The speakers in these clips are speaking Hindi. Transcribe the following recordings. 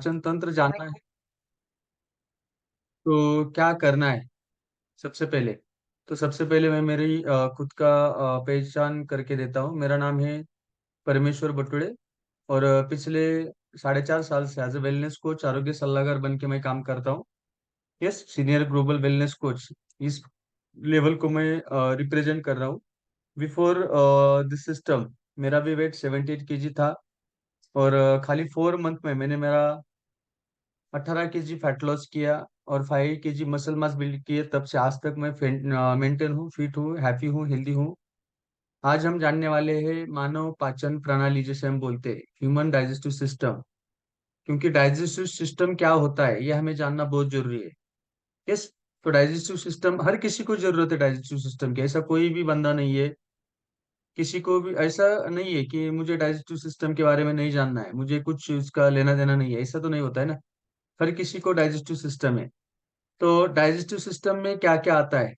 पाचन तंत्र जानना है तो क्या करना है। सबसे पहले सबसे पहले मैं मेरी खुद का पहचान करके देता हूँ। मेरा नाम है परमेश्वर बटुड़े और पिछले 4.5 साल से एज ए वेलनेस कोच, आरोग्य सलाहकार बन के मैं काम करता हूँ। Yes, senior global wellness coach, इस लेवल को मैं रिप्रेजेंट कर रहा हूँ। बिफोर दिस सिस्टम मेरा भी वेट 78 kg था और खाली 4 मंथ में मैंने मेरा 18 kg फैट लॉस किया और 5 kg मसल मास बिल्ड किए। तब से आज तक मैं मेंटेन हूँ, फिट हूँ, हैप्पी हूँ, हेल्दी हूँ। आज हम जानने वाले हैं मानव पाचन प्रणाली, जैसे हम बोलते हैं ह्यूमन डाइजेस्टिव सिस्टम। क्योंकि डाइजेस्टिव सिस्टम क्या होता है यह हमें जानना बहुत जरूरी है। यस, तो डाइजेस्टिव सिस्टम हर किसी को जरूरत है। डाइजेस्टिव सिस्टम की ऐसा कोई भी बंदा नहीं है, किसी को भी ऐसा नहीं है कि मुझे डाइजेस्टिव सिस्टम के बारे में नहीं जानना है, मुझे कुछ इसका लेना देना नहीं है। ऐसा तो नहीं होता है ना। हर किसी को डाइजेस्टिव सिस्टम है। तो डाइजेस्टिव सिस्टम में क्या क्या आता है?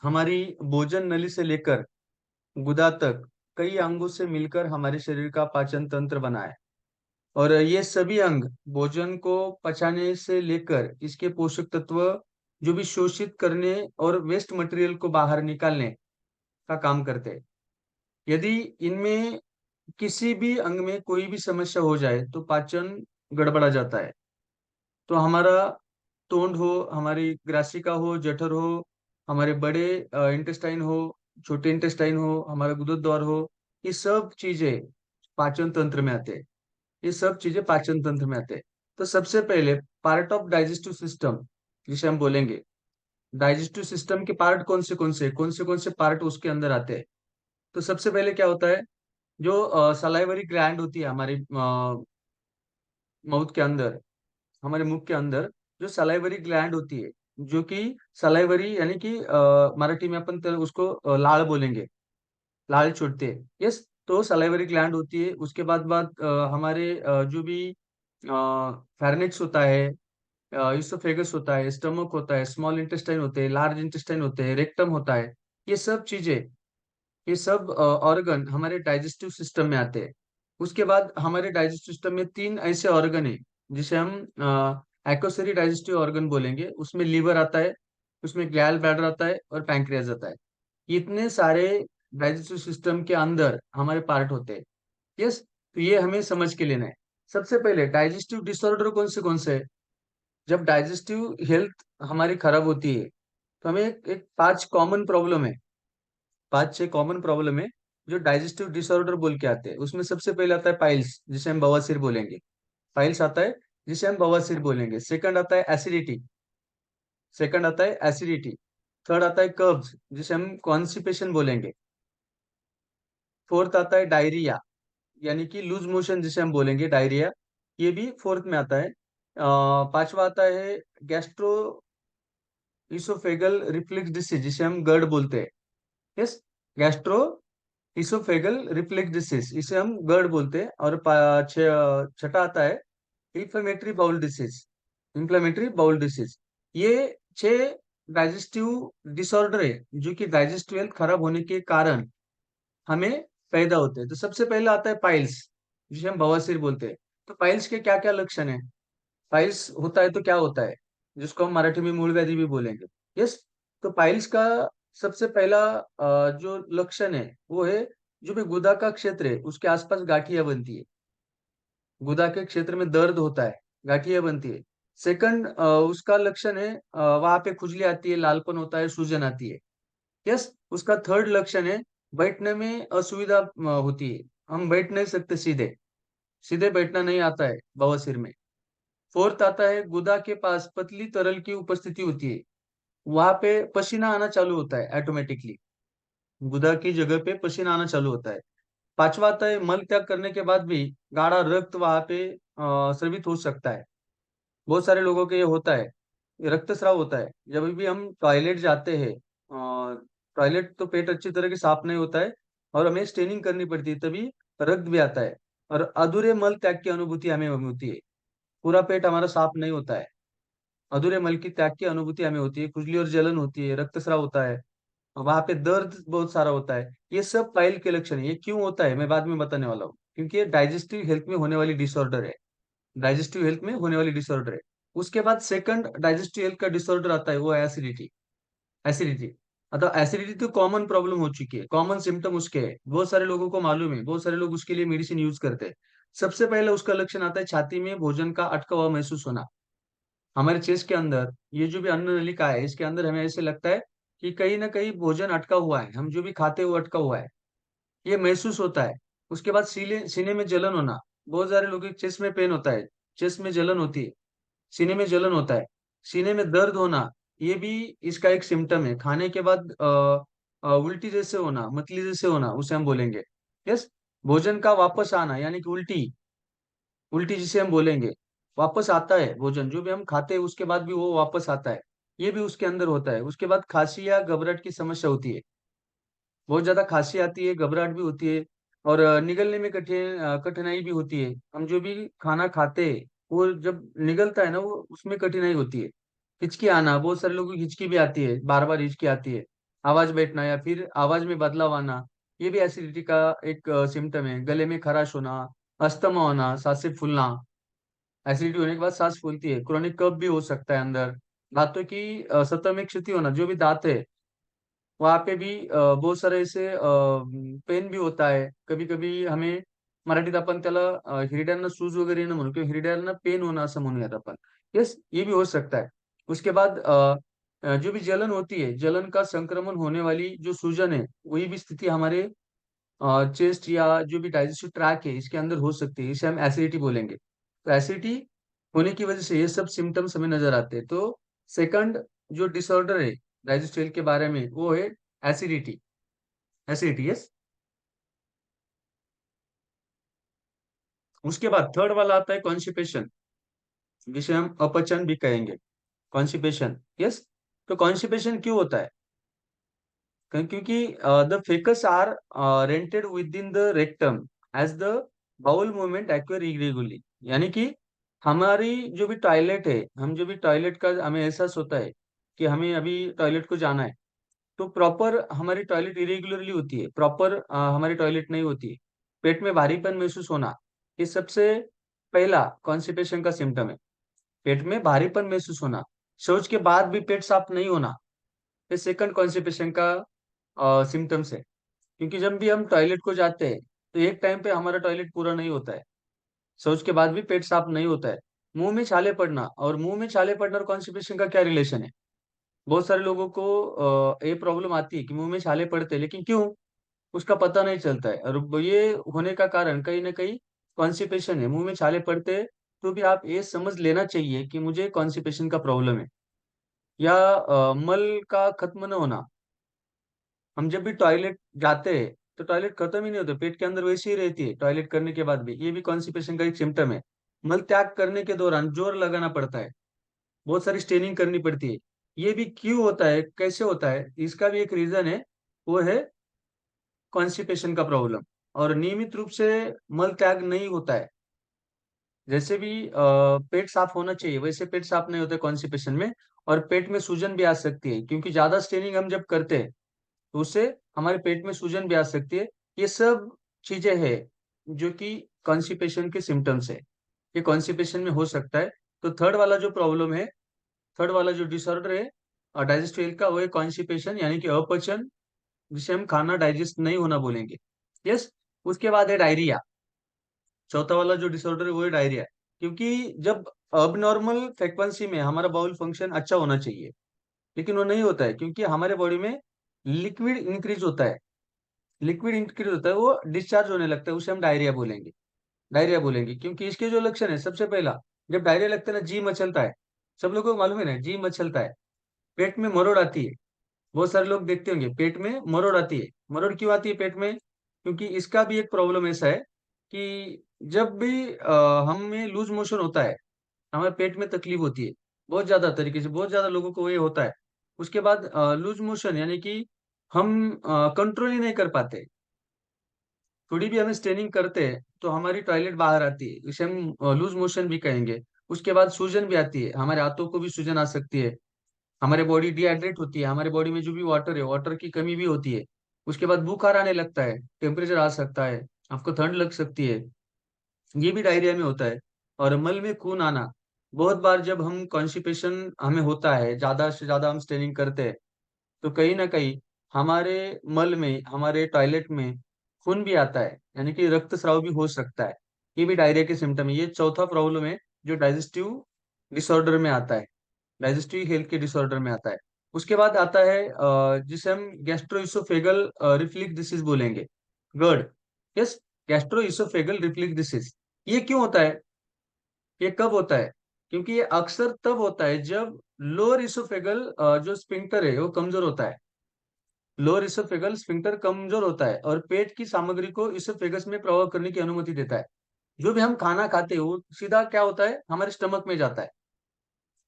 हमारी भोजन नली से लेकर गुदा तक कई अंगों से मिलकर हमारे शरीर का पाचन तंत्र बना है। और ये सभी अंग भोजन को पचाने से लेकर इसके पोषक तत्व जो भी शोषित करने और वेस्ट मटेरियल को बाहर निकालने का काम करते हैं। यदि इनमें किसी भी अंग में कोई भी समस्या हो जाए तो पाचन गड़बड़ा जाता है। तो हमारा तोंड हो, हमारी ग्रासिका हो, जठर हो, हमारे बड़े इंटेस्टाइन हो, छोटे इंटेस्टाइन हो, हमारा गुदद्वार हो, ये सब चीजें पाचन तंत्र में आते हैं। ये सब चीजें पाचन तंत्र में आते हैं। तो सबसे पहले पार्ट ऑफ डाइजेस्टिव सिस्टम जिसे हम बोलेंगे, डाइजेस्टिव सिस्टम के पार्ट कौन से पार्ट उसके अंदर आते हैं। तो सबसे पहले क्या होता है, जो सलाइवरी ग्लैंड होती है हमारी माउथ के अंदर, हमारे मुख के अंदर जो सलाइवरी ग्लैंड होती है, जो कि सलाइवरी यानी कि मराठी में अपन उसको लाल बोलेंगे, लाल छोड़ते हैं। यस, तो सलाइवरी ग्लैंड होती है। उसके बाद हमारे जो भी फेरेनिक्स होता है, ईसोफेगस होता है, स्टमक होता है, स्मॉल इंटेस्टाइन होते हैं, लार्ज इंटेस्टाइन होते हैं, रेक्टम होता है। ये सब चीजें, ये सब ऑर्गन हमारे डाइजेस्टिव सिस्टम में आते हैं। उसके बाद हमारे डाइजेस्टिव सिस्टम में तीन ऐसे ऑर्गन है जिसे हम एक्वसरी डाइजेस्टिव ऑर्गन बोलेंगे। उसमें लीवर आता है, उसमें गैल ब्लैडर आता है और पैंक्रियाज आता है। ये इतने सारे डाइजेस्टिव सिस्टम के अंदर हमारे पार्ट होते हैं। यस, तो ये हमें समझ के लेना है। सबसे पहले डाइजेस्टिव डिसऑर्डर कौन से है? जब डाइजेस्टिव हेल्थ हमारी खराब होती है तो हमें एक 5 कॉमन प्रॉब्लम है, 5 6 कॉमन प्रॉब्लम है जो डाइजेस्टिव डिसऑर्डर बोल के आते हैं। उसमें सबसे पहले आता है पाइल्स, जिसे हम बवासीर बोलेंगे। पाइल्स आता है जिसे हम बवासीर बोलेंगे। सेकंड आता है एसिडिटी, सेकंड आता है एसिडिटी। थर्ड आता है कर्ब्स, जिसे हम कॉन्स्टिपेशन बोलेंगे। फोर्थ आता है डायरिया, यानी कि लूज मोशन जिसे हम बोलेंगे डायरिया। ये भी फोर्थ में आता है। पांचवा आता है गैस्ट्रो इसोफेगल रिफ्लक्स डिसीज, जिसे हम गर्ड बोलते हैं। Yes, gastro oesophageal reflux disease, इसे हम गर्ड बोलते हैं। और छठा आता है inflammatory bowel disease, inflammatory bowel disease. ये 6 डाइजेस्टिव डिसऑर्डर है जो कि डाइजेस्टिव हेल्थ खराब होने के कारण हमें पैदा होते हैं। तो सबसे पहले आता है पाइल्स, जिसे हम बवासीर बोलते हैं। तो पाइल्स के क्या क्या लक्षण है? पाइल्स होता है तो क्या होता है, जिसको हम मराठी में मूल व्याधि भी बोलेंगे। यस, तो पाइल्स का सबसे पहला जो लक्षण है वो है, जो भी गुदा का क्षेत्र है उसके आसपास गांठियां बनती है। गुदा के क्षेत्र में दर्द होता है, गांठियां बनती है। सेकंड उसका लक्षण है, वहां पे खुजली आती है, लालपन होता है, सूजन आती है। यस, उसका थर्ड लक्षण है बैठने में असुविधा होती है, हम बैठ नहीं सकते सीधे, सीधे बैठना नहीं आता है बवासीर में। फोर्थ आता है गुदा के पास पतली तरल की उपस्थिति होती है, वहां पे पसीना आना चालू होता है ऑटोमेटिकली, गुदा की जगह पे पसीना आना चालू होता है। पांचवा आता है मल त्याग करने के बाद भी गाढ़ा रक्त वहां पे स्रावित हो सकता है। बहुत सारे लोगों के ये होता है, ये रक्तस्राव होता है जब भी हम टॉयलेट जाते हैं। टॉयलेट तो पेट अच्छी तरह से साफ नहीं होता है और हमें स्टेनिंग करनी पड़ती है, तभी रक्त भी आता है। और अधूरे मल त्याग की अनुभूति हमें होती है, पूरा पेट हमारा साफ नहीं होता है। अधूरे मल की त्याग की अनुभूति हमें होती है, खुजली और जलन होती है, रक्तस्राव होता है, वहां पे दर्द बहुत सारा होता है। ये सब पाइल के लक्षण है। ये क्यों होता है मैं बाद में बताने वाला हूँ, क्योंकि ये डाइजेस्टिव हेल्थ में होने वाली डिसऑर्डर है। डाइजेस्टिव हेल्थ में होने वाली डिसऑर्डर है। उसके बाद सेकंड डाइजेस्टिव हेल्थ का डिसऑर्डर आता है, वो है एसिडिटी। एसिडिटी, मतलब एसिडिटी तो कॉमन प्रॉब्लम हो चुकी है, कॉमन सिम्टम उसके है, बहुत सारे लोगों को मालूम है, बहुत सारे लोग उसके लिए मेडिसिन यूज करते हैं। सबसे पहले उसका लक्षण आता है छाती में भोजन का अटका हुआ महसूस होना। हमारे चेस्ट के अंदर ये जो भी अन्न नलिका है, इसके अंदर हमें ऐसे लगता है कि कहीं ना कहीं भोजन अटका हुआ है, हम जो भी खाते हैं वो अटका हुआ है, ये महसूस होता है। उसके बाद सीने सीने में जलन होना, बहुत सारे लोगों के चेस्ट में पेन होता है, चेस्ट में जलन होती है, सीने में जलन होता है, सीने में दर्द होना, ये भी इसका एक सिम्टम है। खाने के बाद उल्टी जैसे होना, मतली जैसे होना, उसे हम बोलेंगे। यस। भोजन का वापस आना यानी कि उल्टी, उल्टी जिसे हम बोलेंगे, वापस आता है भोजन जो भी हम खाते हैं उसके बाद भी वो वापस आता है, ये भी उसके अंदर होता है। उसके बाद खांसी या घबराहट की समस्या होती है, बहुत ज्यादा खांसी आती है, घबराहट भी होती है, और निगलने में कठिनाई भी होती है। हम जो भी खाना खाते हैं वो जब निगलता है ना, वो उसमें कठिनाई होती है। हिचकी आना, बहुत सारे लोगों की हिचकी भी आती है, बार बार हिचकी आती है। आवाज बैठना या फिर आवाज में बदलाव आना, ये भी एसिडिटी का एक सिम्टम है। गले में खराश होना, अस्थमा होना, सांसें फूलना, एसिडिटी होने के बाद सांस फूलती है। क्रोनिक कफ भी हो सकता है अंदर। दांतों की सतह में क्षति होना, जो भी दांत है वहां पे भी बहुत सारे ऐसे पेन भी होता है। कभी कभी हमें मराठीत आपण त्याला हिरड्यांना सूज वगैरे न म्हणू किंवा हिरड्यांना पेन होना असं म्हणूयात आपण। यस, ये भी हो सकता है। उसके बाद जो भी जलन होती है, जलन का संक्रमण होने वाली जो सूजन है, वही भी स्थिति हमारे चेस्ट या जो भी डाइजेस्टिव ट्रैक है इसके अंदर हो सकती है, इसे हम एसिडिटी बोलेंगे। तो एसिडिटी होने की वजह से ये सब सिम्टम्स हमें नजर आते हैं। तो सेकंड जो डिसऑर्डर है डाइजेस्टिव के बारे में, वो है एसिडिटी। Acidity, yes. उसके बाद थर्ड वाला आता है कॉन्स्टिपेशन, जिसे हम अपचन भी कहेंगे। Constipation, yes. तो कॉन्स्टिपेशन क्यों होता है? क्योंकि the feces are retained within the rectum as the bowel movement occur irregularly, यानी कि हमारी जो भी टॉयलेट है, हम जो भी टॉयलेट का हमें एहसास होता है कि हमें अभी टॉयलेट को जाना है, तो प्रॉपर हमारी टॉयलेट इरेगुलरली होती है, प्रॉपर हमारी टॉयलेट नहीं होती है। पेट में भारीपन महसूस होना, ये सबसे पहला कॉन्स्टिपेशन का सिम्टम है। पेट में भारीपन महसूस होना, शौच के बाद भी पेट साफ नहीं होना, ये सेकंड कॉन्स्टिपेशन का सिम्टम्स है। क्योंकि जब भी हम टॉयलेट को जाते हैं तो एक टाइम पे हमारा टॉयलेट पूरा नहीं होता है, शौच के बाद भी पेट साफ नहीं होता है। मुंह में छाले पड़ना, और मुंह में छाले पड़ना और कॉन्स्टिपेशन का क्या रिलेशन है? बहुत सारे लोगों को ये प्रॉब्लम आती है कि मुंह में छाले पड़ते हैं, लेकिन क्यों, उसका पता नहीं चलता है। और ये होने का कारण कहीं ना कहीं कॉन्स्टिपेशन है। मुंह में छाले पड़ते हैं तो भी आप ये समझ लेना चाहिए कि मुझे कॉन्स्टिपेशन का प्रॉब्लम है। या मल का खत्म न होना, हम जब भी टॉयलेट जाते हैं तो टॉयलेट खत्म ही नहीं होता, पेट के अंदर वैसी ही रहती है टॉयलेट करने के बाद भी, ये भी कॉन्स्टिपेशन का एक सिम्टम है। मल त्याग करने के दौरान जोर लगाना पड़ता है, बहुत सारी स्ट्रेनिंग करनी पड़ती है। ये भी क्यों होता है, कैसे होता है, इसका भी एक रीजन है, वो है कॉन्स्टिपेशन का प्रॉब्लम। और नियमित रूप से मल त्याग नहीं होता है, जैसे भी पेट साफ होना चाहिए वैसे पेट साफ नहीं होता कॉन्स्टिपेशन में। और पेट में सूजन भी आ सकती है, क्योंकि ज्यादा स्ट्रेनिंग हम जब करते हैं तो उससे हमारे पेट में सूजन भी आ सकती है। ये सब चीजें हैं जो कि कॉन्स्टिपेशन के सिम्टम्स है, ये कॉन्स्टिपेशन में हो सकता है। तो थर्ड वाला जो प्रॉब्लम है, थर्ड वाला जो डिसऑर्डर है डाइजेस्टिव का, वो है कॉन्स्टिपेशन यानी कि अपचन, जिसे हम खाना डाइजेस्ट नहीं होना बोलेंगे। यस। उसके बाद है डायरिया। चौथा वाला जो डिसऑर्डर है वो है डायरिया। क्योंकि जब अब नॉर्मल फ्रिक्वेंसी में हमारा बाउल फंक्शन अच्छा होना चाहिए, लेकिन वो नहीं होता है, क्योंकि हमारे बॉडी में लिक्विड इंक्रीज होता है, लिक्विड इंक्रीज होता है, वो डिस्चार्ज होने लगता है, उसे हम डायरिया बोलेंगे। डायरिया बोलेंगे क्योंकि इसके जो लक्षण है, सबसे पहला, जब डायरिया लगता है ना, जी मचलता है। सब लोगों को मालूम है ना, जी मचलता है। पेट में मरोड़ आती है, बहुत सारे लोग देखते होंगे पेट में मरोड़ आती है। मरोड़ क्यों आती है पेट में? क्योंकि इसका भी एक प्रॉब्लम ऐसा है कि जब भी हमें लूज मोशन होता है, हमें पेट में तकलीफ होती है, बहुत ज्यादा तरीके से, बहुत ज्यादा लोगों को ये होता है। उसके बाद लूज मोशन यानी कि हम कंट्रोल ही नहीं कर पाते, थोड़ी भी हमें स्ट्रेनिंग करते हैं तो हमारी टॉयलेट बाहर आती है, इसे हम लूज मोशन भी कहेंगे। उसके बाद सूजन भी आती है, हमारे हाथों को भी सूजन आ सकती है। हमारे बॉडी डिहाइड्रेट होती है, हमारे बॉडी में जो भी वाटर है, वाटर की कमी भी होती है। उसके बाद बुखार आने लगता है, टेम्परेचर आ सकता है, आपको ठंड लग सकती है, ये भी डायरिया में होता है। और मल में खून आना। बहुत बार जब हम कॉन्स्टिपेशन हमें होता है, ज्यादा से ज्यादा हम स्ट्रेनिंग करते हैं, तो कहीं ना कहीं हमारे मल में, हमारे टॉयलेट में खून भी आता है, यानी कि रक्तस्राव भी हो सकता है। ये भी डायरिया के सिम्टम है। ये चौथा प्रॉब्लम है जो डाइजेस्टिव डिसऑर्डर में आता है, डाइजेस्टिव हेल्थ के डिसऑर्डर में आता है। उसके बाद आता है जिसे हम गैस्ट्रोइसोफेगल रिफ्लक्स डिसीज बोलेंगे, GERD। Yes, gastroesophageal reflux disease. ये क्यों होता है, ये कब होता है? क्योंकि ये अक्सर तब होता है जब लोअर इसोफेगल जो स्पिंक्टर है वो कमजोर होता है। लोअर इसोफेगल स्फिंक्टर कमजोर होता है और पेट की सामग्री को इसोफेगस में प्रवाह करने की अनुमति देता है। जो भी हम खाना खाते हैं वो सीधा क्या होता है, हमारे स्टमक में जाता है,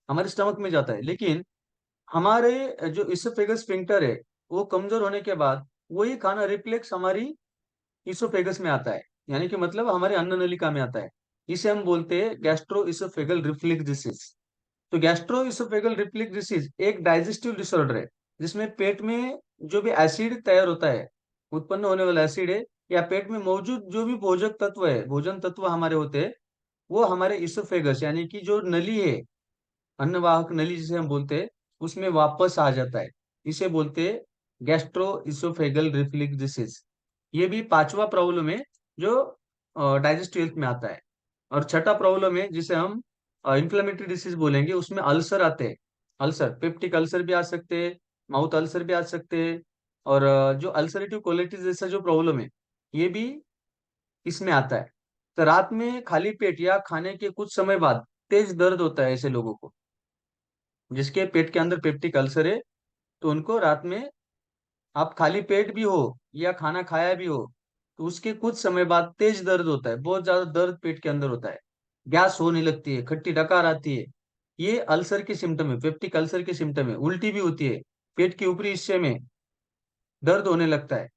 हमारे स्टमक में जाता है। लेकिन हमारे जो इसोफेगस स्फिंक्टर है वो कमजोर होने के बाद वही खाना रिफ्लेक्स हमारी इसोफेगस में आता है, यानी कि मतलब हमारे अन्न नलिका में आता है। इसे हम बोलते हैं गैस्ट्रो इसोफेगल रिफ्लक्स डिसीज। तो गैस्ट्रो इसोफेगल रिफ्लक्स डिसीज एक डाइजेस्टिव डिसऑर्डर है जिसमें पेट में जो भी एसिड तैयार होता है, उत्पन्न होने वाला एसिड है, या पेट में मौजूद जो भी भोजक तत्व है, भोजन तत्व हमारे होते हैं, वो हमारे इसोफेगस यानी कि जो नली है, अन्नवाहक नली जिसे हम बोलते हैं, उसमें वापस आ जाता है। इसे बोलते हैं गैस्ट्रो इसोफेगल रिफ्लक्स डिसीज। ये भी पांचवा प्रॉब्लम है जो डाइजेस्टिव हेल्थ में आता है। और छठा प्रॉब्लम है जिसे हम इंफ्लेमेटरी डिसीज बोलेंगे, उसमें अल्सर आते हैं। अल्सर, पेप्टिक अल्सर भी आ सकते हैं, माउथ अल्सर भी आ सकते हैं। और जो अल्सरेटिव कोलाइटिस जैसा जो प्रॉब्लम है, ये भी इसमें आता है। तो रात में खाली पेट या खाने के कुछ समय बाद तेज दर्द होता है ऐसे लोगों को, जिसके पेट के अंदर पेप्टिक अल्सर है। तो उनको रात में, आप खाली पेट भी हो या खाना खाया भी हो, तो उसके कुछ समय बाद तेज दर्द होता है, बहुत ज्यादा दर्द पेट के अंदर होता है, गैस होने लगती है, खट्टी डकार आती है। ये अल्सर के सिम्टम है, पेप्टिक अल्सर के सिम्टम है। उल्टी भी होती है, पेट के ऊपरी हिस्से में दर्द होने लगता है,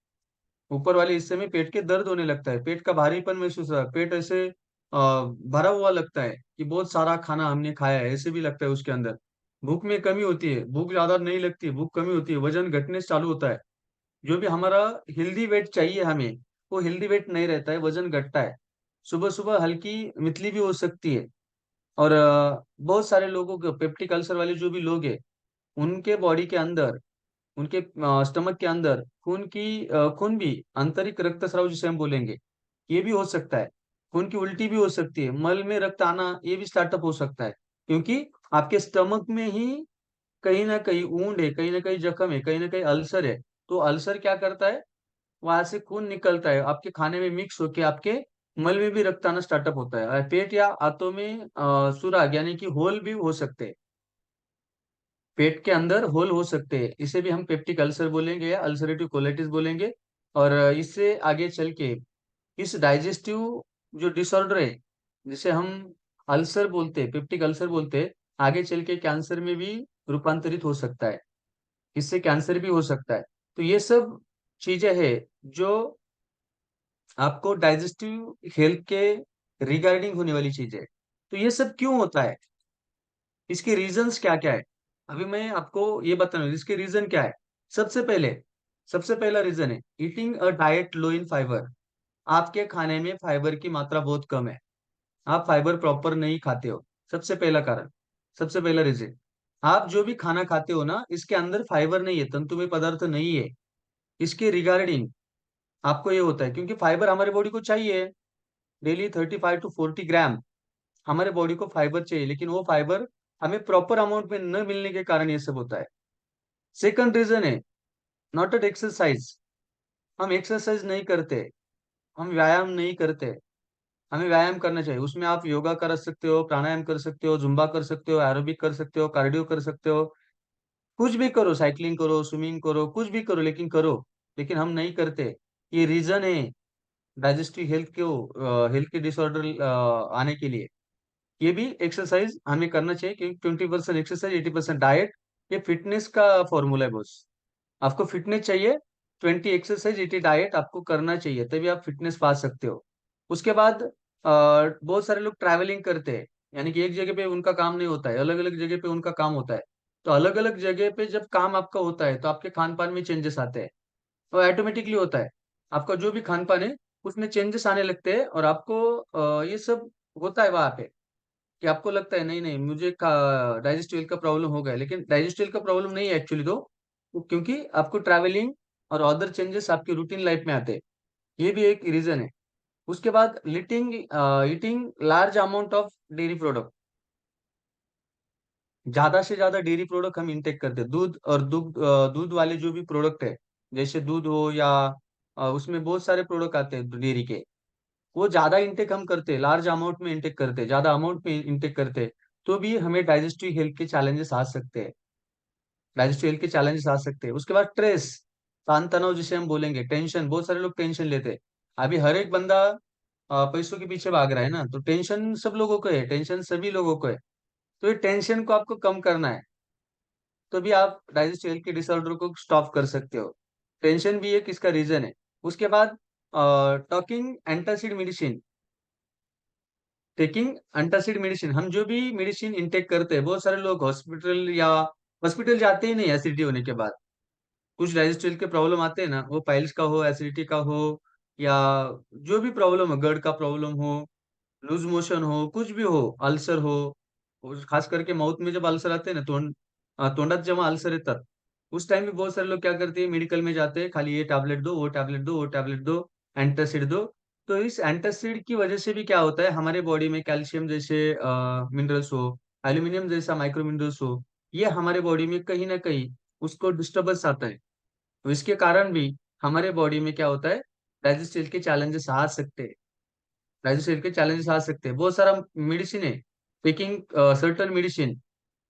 ऊपर वाले हिस्से में पेट के दर्द होने लगता है, पेट का भारीपन महसूस होता है, पेट ऐसे भरा हुआ लगता है कि बहुत सारा खाना हमने खाया है, ऐसे भी लगता है उसके अंदर। भूख में कमी होती है, भूख ज्यादा नहीं लगती, भूख कमी होती है, वजन घटने से चालू होता है। जो भी हमारा हेल्दी वेट चाहिए हमें, वो हेल्दी वेट नहीं रहता है, वजन घटता है। सुबह सुबह हल्की मितली भी हो सकती है। और बहुत सारे लोगों को पेप्टिक अल्सर वाले जो भी लोग हैं, उनके बॉडी के अंदर, उनके स्टमक के अंदर खून भी आंतरिक रक्तस्राव जिसे हम बोलेंगे, ये भी हो सकता है। खून की उल्टी भी हो सकती है, मल में रक्त आना ये भी स्टार्टअप हो सकता है, क्योंकि आपके स्टमक में ही कहीं ना कहीं वूंड है, कहीं ना कहीं जख्म है, कहीं ना कहीं अल्सर है। तो अल्सर क्या करता है, वहां से खून निकलता है, आपके खाने में मिक्स होके आपके मल में भी रक्त आना स्टार्टअप होता है। और पेट या आंतों में सुराग यानी कि होल भी हो सकते हैं, पेट के अंदर होल हो सकते हैं। इसे भी हम पेप्टिक अल्सर बोलेंगे या अल्सरेटिव कोलाइटिस बोलेंगे। और इससे आगे चल के इस डाइजेस्टिव जो डिसऑर्डर है, जिसे हम अल्सर बोलते हैं, पेप्टिक अल्सर बोलते हैं, आगे चल के कैंसर में भी रूपांतरित हो सकता है, इससे कैंसर भी हो सकता है। तो ये सब चीजें हैं जो आपको डाइजेस्टिव हेल्थ के रिगार्डिंग होने वाली चीजें। तो ये सब क्यों होता है, इसके रीजंस क्या क्या है, अभी मैं आपको ये बता रहा हूँ इसके रीजन क्या है। सबसे पहले, सबसे पहला रीजन है eating a diet low in fibre. आपके खाने में फाइबर की मात्रा बहुत कम है, आप फाइबर प्रॉपर नहीं खाते हो, सबसे पहला कारण, सबसे पहला रीजन। आप जो भी खाना खाते हो ना, इसके अंदर फाइबर नहीं है, तंतुमय पदार्थ नहीं है। इसके रिगार्डिंग आपको ये होता है, क्योंकि फाइबर हमारे बॉडी को चाहिए, डेली 35 to 40 ग्राम हमारे बॉडी को फाइबर चाहिए, लेकिन वो फाइबर हमें प्रॉपर अमाउंट में न मिलने के कारण ये सब होता है। सेकंड रीजन है नॉट एट एक्सरसाइज। हम एक्सरसाइज नहीं करते, हम व्यायाम नहीं करते। हमें व्यायाम करना चाहिए, उसमें आप योगा कर सकते हो, प्राणायाम कर सकते हो, जुम्बा कर सकते हो, एरोबिक कर सकते हो, कार्डियो कर सकते हो, कुछ भी करो, साइकिलिंग करो, स्विमिंग करो, कुछ भी करो, लेकिन करो। लेकिन हम नहीं करते। ये रीजन है डाइजेस्टिव हेल्थ के डिसऑर्डर आने के लिए। ये भी एक्सरसाइज हमें करना चाहिए, क्योंकि 20% एक्सरसाइज, 80% डाइट, ये फिटनेस का फॉर्मूला है बॉस। आपको फिटनेस चाहिए, 20 एक्सरसाइज 80 डाइट आपको करना चाहिए, तभी आप फिटनेस पा सकते हो। उसके बाद बहुत सारे लोग ट्रैवलिंग करते हैं, यानी कि एक जगह पे उनका काम नहीं होता है, अलग अलग जगह पे उनका काम होता है। तो अलग अलग जगह पे जब काम आपका होता है तो आपके खान पान में चेंजेस आते हैं, तो ऑटोमेटिकली होता है, आपका जो भी खान पान है उसमें चेंजेस आने लगते हैं, और आपको ये सब होता है वहां पे। कि आपको लगता है नहीं नहीं मुझे डाइजेस्टिव हेल्थ का प्रॉब्लम हो गया, लेकिन डाइजेस्टिव हेल्थ का प्रॉब्लम नहीं है एक्चुअली तो क्योंकि आपको ट्रैवलिंग और अदर चेंजेस आपकी रूटीन लाइफ में आते हैं, ये भी एक रीजन है। उसके बाद eating eating large amount of dairy product, ज्यादा से ज्यादा डेयरी प्रोडक्ट हम इंटेक करते हैं, दूध और दूध वाले जो भी प्रोडक्ट है, जैसे दूध हो या उसमें बहुत सारे प्रोडक्ट आते हैं डेयरी के, वो ज्यादा इंटेक हम करते हैं, लार्ज अमाउंट में इंटेक करते हैं, ज्यादा अमाउंट में इंटेक करते हैं, तो भी हमें डाइजेस्टिव हेल्थ के चैलेंजेस आ सकते हैं, डाइजेस्टिव हेल्थ के चैलेंजेस आ सकते हैं। उसके बाद स्ट्रेस, तान तनाव जिसे हम बोलेंगे, टेंशन, बहुत सारे लोग टेंशन लेते हैं। अभी हर एक बंदा पैसों के पीछे भाग रहा है ना, तो टेंशन सब लोगों को है, टेंशन सभी लोगों को है। तो ये टेंशन को आपको कम करना है, तो भी आप डाइजेस्टिव हेल्थ के डिसऑर्डर को स्टॉप कर सकते हो। टेंशन भी एक इसका रीजन है। उसके बाद talking antacid medicine, taking antacid medicine, हम जो भी मेडिसिन इंटेक करते हैं, बहुत सारे लोग हॉस्पिटल जाते ही नहीं एसिडिटी होने के बाद। कुछ डाइजेस्टिव के प्रॉब्लम आते हैं ना, वो पाइल्स का हो, एसिडिटी का हो, या जो भी प्रॉब्लम हो, गट का प्रॉब्लम हो, लूज मोशन हो, कुछ भी हो, अल्सर हो, और खास करके माउथ में जब अल्सर आते हैं ना, तोंडात जेव्हा अल्सर येतात, उस टाइम भी बहुत सारे लोग क्या करते हैं, मेडिकल में जाते हैं, खाली ये टैबलेट दो, वो टैबलेट दो, वो टैबलेट दो, एंटासिड दो। तो इस एंटासिड की वजह से भी क्या होता है, हमारे बॉडी में कैल्शियम जैसे मिनरल्स हो, एल्यूमिनियम जैसा माइक्रो मिनरल्स हो, ये हमारे बॉडी में कहीं ना कहीं उसको डिस्टर्बेंस आता है। तो इसके कारण भी हमारे बॉडी में क्या होता है, डाइजेस्टिव के चैलेंजेस आ सकते हैं, डाइजेस्टिव के चैलेंजेस आ सकते हैं। बहुत सारा मेडिसिन है, टेकिंग सर्टन मेडिसिन,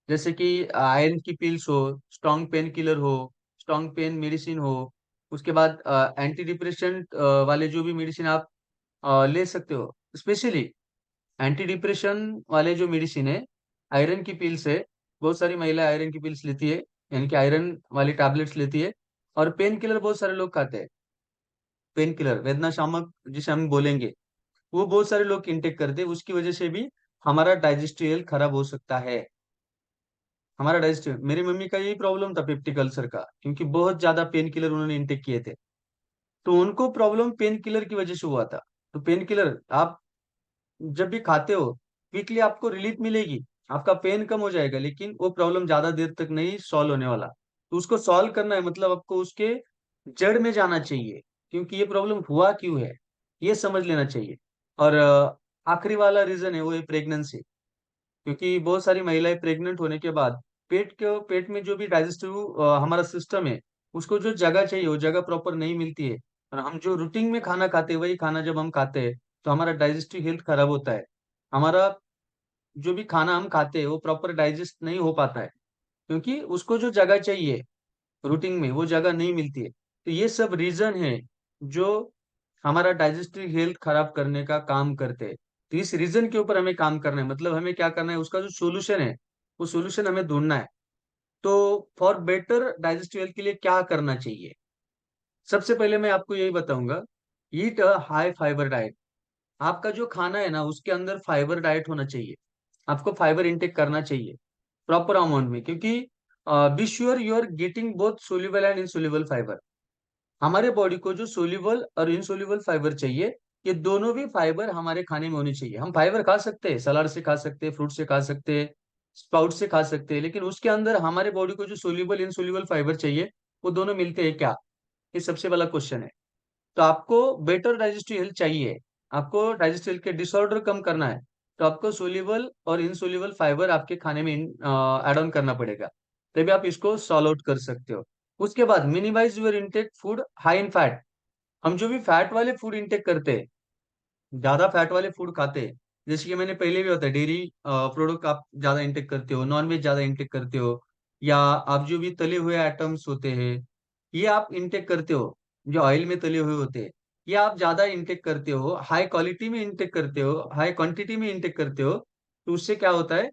जैसे कि आयरन की पिल्स हो, स्ट्रॉन्ग पेन किलर हो, स्ट्रॉन्ग पेन मेडिसिन हो, उसके बाद एंटी डिप्रेशेंट वाले जो भी मेडिसिन आप ले सकते हो, स्पेशली एंटी डिप्रेशन वाले जो मेडिसिन है, आयरन की पिल्स है, बहुत सारी महिला आयरन की पिल्स लेती है, यानी कि आयरन वाली टैबलेट्स लेती है। और पेन किलर बहुत सारे लोग खाते हैं, पेन किलर वेदना शामक जिसे हम बोलेंगे, वो बहुत सारे लोग इंटेक करते हैं, उसकी वजह से भी हमारा डाइजेस्टिव हेल्थ खराब हो सकता है। हमारा डाइजेस्टिव, मेरी मम्मी का यही प्रॉब्लम था पेप्टिक अल्सर का, क्योंकि बहुत ज्यादा पेन किलर उन्होंने इंटेक किए थे, तो उनको प्रॉब्लम पेन किलर की वजह से हुआ था। तो पेन किलर आप जब भी खाते हो, क्विकली आपको रिलीफ मिलेगी, आपका पेन कम हो जाएगा, लेकिन वो प्रॉब्लम ज्यादा देर तक नहीं सॉल्व होने वाला। तो उसको सॉल्व करना है, मतलब आपको उसके जड़ में जाना चाहिए, क्योंकि ये प्रॉब्लम हुआ क्यों है, ये समझ लेना चाहिए। और आखिरी वाला रीजन है वो है प्रेगनेंसी, क्योंकि बहुत सारी महिलाएं प्रेग्नेंट होने के बाद पेट में जो भी डाइजेस्टिव हमारा सिस्टम है, उसको जो जगह चाहिए वो जगह प्रॉपर नहीं मिलती है। और हम जो रूटीन में खाना खाते हैं, वही खाना जब हम खाते हैं, तो हमारा डाइजेस्टिव हेल्थ खराब होता है। हमारा जो भी खाना हम खाते हैं वो प्रॉपर डाइजेस्ट नहीं हो पाता है, क्योंकि उसको जो जगह चाहिए रूटीन में वो जगह नहीं मिलती है। तो ये सब रीजन है जो हमारा डाइजेस्टिव हेल्थ खराब करने का काम करते हैं। तो इस रीजन के ऊपर हमें काम करना है, मतलब हमें क्या करना है, उसका जो सोल्यूशन है, वो सोल्यूशन हमें ढूंढना है। तो फॉर बेटर डाइजेस्टिव हेल्थ के लिए क्या करना चाहिए, सबसे पहले मैं आपको यही बताऊंगा, ईट अ हाई फाइबर डाइट। आपका जो खाना है ना, उसके अंदर फाइबर डाइट होना चाहिए, आपको फाइबर इंटेक करना चाहिए प्रॉपर अमाउंट में, क्योंकि be sure you are getting both soluble and insoluble fibre. हमारे बॉडी को जो सोल्यूबल और इनसोल्यूबल फाइबर चाहिए, ये दोनों भी फाइबर हमारे खाने में होनी चाहिए। हम फाइबर खा सकते हैं, सलाद से खा सकते हैं, फ्रूट से खा सकते हैं, स्प्राउट से खा सकते हैं, लेकिन उसके अंदर हमारे बॉडी को जो सोल्यूबल इनसोल्यूबल फाइबर चाहिए, वो दोनों मिलते हैं क्या, ये सबसे बड़ा क्वेश्चन है। तो आपको बेटर डाइजेस्टिव हेल्थ चाहिए, आपको डाइजेस्टिव हेल्थ के डिसऑर्डर कम करना है, तो आपको सोल्यूबल और इनसोल्यूबल फाइबर आपके खाने में ऐड ऑन करना पड़ेगा, तभी आप इसको सॉल्व आउट कर सकते हो। उसके बाद minimise your intake food high in fat. हम जो भी फैट वाले फूड इंटेक करते हैं, ज्यादा फैट वाले फूड खाते हैं, जैसे कि मैंने पहले भी बताया, डेयरी प्रोडक्ट आप ज्यादा इंटेक करते हो, नॉन वेज ज्यादा इंटेक करते हो, या आप जो भी तले हुए आइटम्स होते हैं, ये आप इंटेक करते हो, जो ऑयल में तले हुए होते हैं, ये आप ज्यादा इंटेक करते हो, हाई क्वालिटी में इंटेक करते हो, हाई क्वांटिटी में इंटेक करते हो, तो उससे क्या होता है,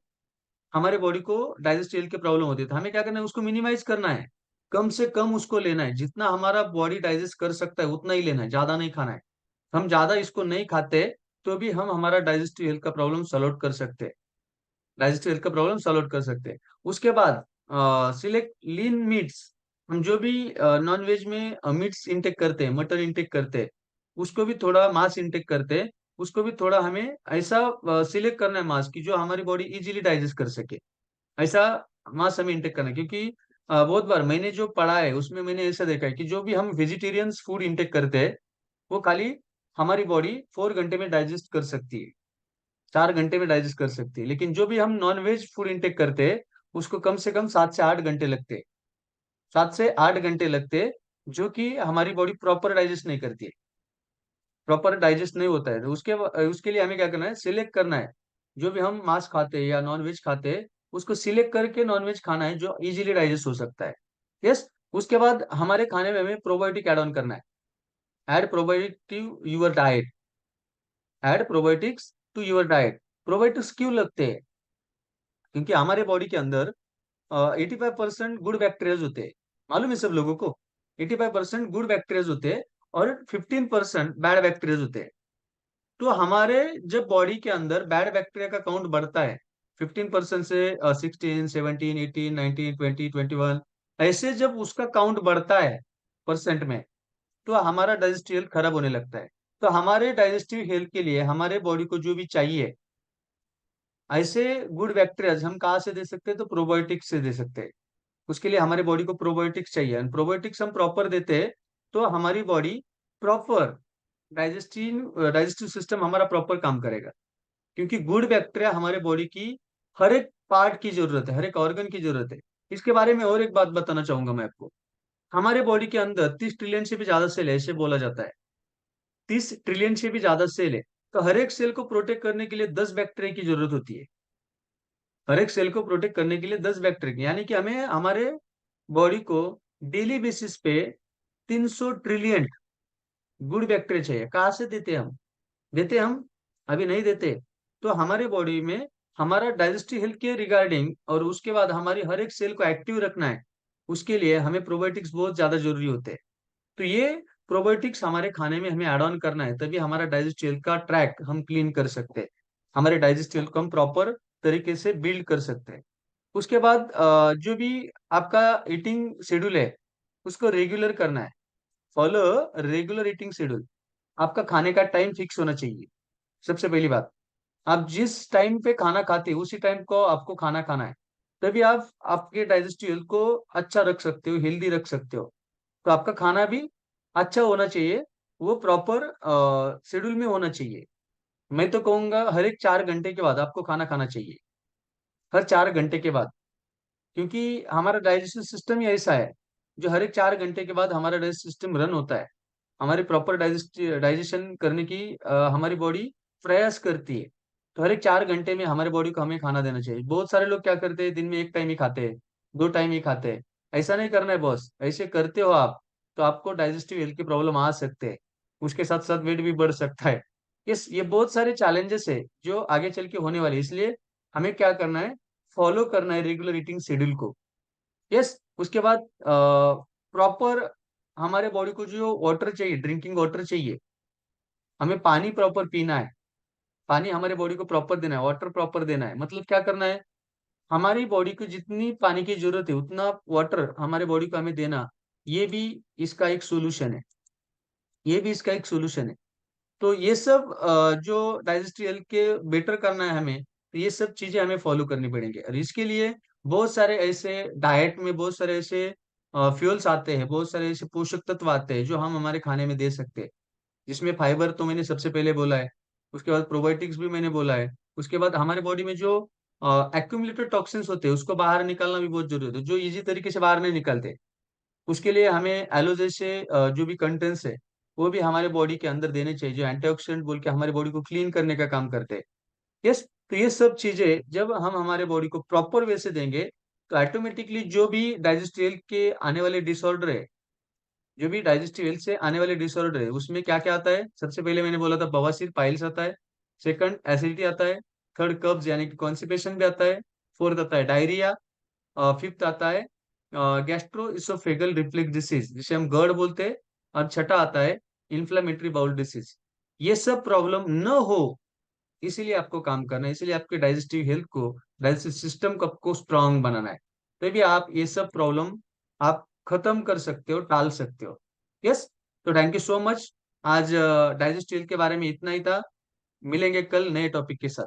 हमारे बॉडी को डाइजेस्टिव के प्रॉब्लम होती है। तो हमें क्या करना है, उसको मिनिमाइज करना है, कम से कम उसको लेना है, जितना हमारा बॉडी डाइजेस्ट कर सकता है उतना ही लेना है, ज्यादा नहीं खाना है। हम ज्यादा इसको नहीं खाते, तो भी हम हमारा डाइजेस्टिव हेल्थ का प्रॉब्लम सॉल्व आउट कर सकते हैं, डाइजेस्टिव हेल्थ का प्रॉब्लम सॉल्व आउट कर सकते हैं। उसके बाद सिलेक्ट लीन मीट्स। हम जो भी नॉन वेज में मीट्स इंटेक करते हैं, मटन इंटेक करते हैं, उसको भी थोड़ा मांस इंटेक करते हैं, उसको भी थोड़ा हमें ऐसा सिलेक्ट करना है मांस की जो हमारी बॉडी इजीली डाइजेस्ट कर सके, ऐसा मांस हमें इंटेक करना है। क्योंकि बहुत बार मैंने जो पढ़ा है उसमें मैंने ऐसा देखा है कि जो भी हम वेजिटेरियन फूड इंटेक करते हैं वो खाली हमारी बॉडी 4 घंटे में डाइजेस्ट कर सकती है, 4 घंटे में डाइजेस्ट कर सकती है। लेकिन जो भी हम नॉन वेज फूड इंटेक करते हैं उसको कम से कम 7 से 8 घंटे लगते हैं, 7 से 8 घंटे लगते हैं, जो कि हमारी बॉडी प्रॉपर डाइजेस्ट नहीं करती है, प्रॉपर डाइजेस्ट नहीं होता है। तो उसके लिए हमें क्या करना है, सिलेक्ट करना है। जो भी हम मांस खाते हैं या नॉन वेज खाते हैं उसको सिलेक्ट करके नॉन वेज खाना है जो इजीली डाइजेस्ट हो सकता है। यस। उसके बाद हमारे खाने में हमें प्रोबायोटिक ऐड ऑन करना है। Add probiotic to your diet, add probiotics to your diet. Probiotics क्यों लगते हैं? क्योंकि हमारे बॉडी के अंदर 85% गुड बैक्टीरियाज होते हैं, मालूम है सब लोगों को। 85% गुड बैक्टीरियाज होते हैं और 15% बैड बैक्टीरियाज होते हैं। तो हमारे जब बॉडी के अंदर बैड बैक्टीरिया का काउंट बढ़ता है 15% से 16, 17, 18, 19, 20, 21, ऐसे जब उसका काउंट बढ़ता है परसेंट में, तो हमारा डाइजेस्टिव हेल्थ खराब होने लगता है। तो हमारे डाइजेस्टिव हेल्थ के लिए हमारे बॉडी को जो भी चाहिए ऐसे गुड बैक्टीरिया हम कहाँ से दे सकते हैं, तो प्रोबायोटिक्स से दे सकते हैं। उसके लिए हमारे बॉडी को प्रोबायोटिक्स चाहिए, एंड प्रोबायोटिक्स हम प्रॉपर देते हैं तो हमारी बॉडी प्रॉपर डाइजेस्टिव सिस्टम हमारा प्रॉपर काम करेगा। क्योंकि गुड बैक्टीरिया हमारे बॉडी की हर एक पार्ट की जरूरत है, हर एक ऑर्गन की जरूरत है। इसके बारे में और एक बात बताना चाहूंगा मैं आपको। हमारे बॉडी के अंदर 30 ट्रिलियन से भी ज्यादा सेल है, ऐसे बोला जाता है। 30 ट्रिलियन से भी ज्यादा सेल है। तो हर एक सेल को प्रोटेक्ट करने के लिए 10 बैक्टीरिया की जरूरत होती है। हर एक सेल को प्रोटेक्ट करने के लिए 10 बैक्टीरिया, यानी कि हमें हमारे बॉडी को डेली बेसिस पे 300 ट्रिलियन गुड बैक्टीरिया चाहिए। कहाँ से देते हम, देते हम अभी नहीं देते। तो हमारे बॉडी में हमारा डाइजेस्टिव हेल्थ के रिगार्डिंग और उसके बाद हमारी हर एक सेल को एक्टिव रखना है, उसके लिए हमें प्रोबायोटिक्स बहुत ज्यादा जरूरी होते हैं। तो ये प्रोबायोटिक्स हमारे खाने में हमें ऐड ऑन करना है, तभी हमारा डाइजेस्टिव हेल्थ का ट्रैक हम क्लीन कर सकते हैं, हमारे डाइजेस्टिव हेल्थ को हम प्रॉपर तरीके से बिल्ड कर सकते हैं। उसके बाद जो भी आपका ईटिंग शेड्यूल है उसको रेगुलर करना है। Follow regular eating schedule. आपका खाने का टाइम फिक्स होना चाहिए। सबसे पहली बात, आप जिस टाइम पे खाना खाते हो उसी टाइम को आपको खाना खाना है, तभी आप आपके डाइजेस्टिव हेल्थ को अच्छा रख सकते हो, हेल्दी रख सकते हो। तो आपका खाना भी अच्छा होना चाहिए, वो प्रॉपर शेड्यूल में होना चाहिए। मैं तो कहूंगा हर एक 4 घंटे के बाद आपको खाना खाना चाहिए, हर 4 घंटे के बाद। क्योंकि हमारा डाइजेस्टिव सिस्टम ही ऐसा है जो हर एक 4 घंटे के बाद हमारा डाइजेस्टिव सिस्टम रन होता है, हमारी प्रॉपर डाइजेशन करने की हमारी बॉडी प्रयास करती है। तो हर एक 4 घंटे में हमारे बॉडी को हमें खाना देना चाहिए। बहुत सारे लोग क्या करते हैं, दिन में एक टाइम ही खाते हैं, 2 टाइम ही खाते हैं। ऐसा नहीं करना है बॉस, ऐसे करते हो आप तो आपको डाइजेस्टिव हेल्थ की प्रॉब्लम आ सकते हैं, उसके साथ साथ वेट भी बढ़ सकता है। ये बहुत सारे चैलेंजेस है जो आगे चल के होने वाले, इसलिए हमें क्या करना है, फॉलो करना है रेगुलर ईटिंग शेड्यूल को। यस। उसके बाद प्रॉपर हमारे बॉडी को जो वाटर चाहिए, ड्रिंकिंग वाटर चाहिए, हमें पानी प्रॉपर पीना है, पानी हमारे बॉडी को प्रॉपर देना है, वाटर प्रॉपर देना है। मतलब क्या करना है, हमारी बॉडी को जितनी पानी की जरूरत है उतना वाटर हमारे बॉडी को हमें देना, ये भी इसका एक सोल्यूशन है, ये भी इसका एक सोल्यूशन है। तो ये सब जो डाइजेस्टिव हेल्थ के बेटर करना है हमें, तो ये सब चीजें हमें फॉलो करनी पड़ेंगी। और इसके लिए बहुत सारे ऐसे डाइट में बहुत सारे ऐसे फ्यूल्स आते हैं, बहुत सारे ऐसे पोषक तत्व आते हैं जो हम हमारे खाने में दे सकते हैं। जिसमें फाइबर तो मैंने सबसे पहले बोला है, उसके बाद प्रोबायोटिक्स भी मैंने बोला है। उसके बाद हमारे बॉडी में जो एक्यूमुलेटेड टॉक्सिन्स होते हैं उसको बाहर निकालना भी बहुत जरूरी है, जो इजी तरीके से बाहर नहीं निकलते। उसके लिए हमें एलो जैसे जो भी कंटेंट्स है वो भी हमारे बॉडी के अंदर देने चाहिए, जो एंटीऑक्सीडेंट बोल के हमारे बॉडी को क्लीन करने का काम करते हैं। यस। तो ये सब चीजें जब हम हमारे बॉडी को प्रॉपर वे से देंगे तो ऑटोमेटिकली जो भी डाइजेस्टिव हेल्थ के आने वाले डिसऑर्डर है, जो भी डाइजेस्टिव हेल्थ से आने वाले डिसऑर्डर है उसमें क्या क्या आता है, सबसे पहले मैंने बोला था बवासीर पाइल्स आता है, सेकंड एसिडिटी आता है, थर्ड कब्ज यानी कि कॉन्स्टिपेशन भी आता है, फोर्थ आता है डायरिया, फिफ्थ आता है गैस्ट्रो इसोफेगल रिफ्लक्स डिसीज जिसे हम गर्ड बोलते हैं, और छठा आता है इन्फ्लेमेटरी बाउल डिसीज। ये सब प्रॉब्लम न हो इसीलिए आपको काम करना है, इसीलिए आपके डाइजेस्टिव हेल्थ को, डाइजेस्टिव सिस्टम को आपको स्ट्रांग बनाना है, तभी आप ये सब प्रॉब्लम आप खत्म कर सकते हो, टाल सकते हो। यस। तो थैंक यू सो मच। आज डाइजेस्टिव हेल्थ के बारे में इतना ही था। मिलेंगे कल नए टॉपिक के साथ।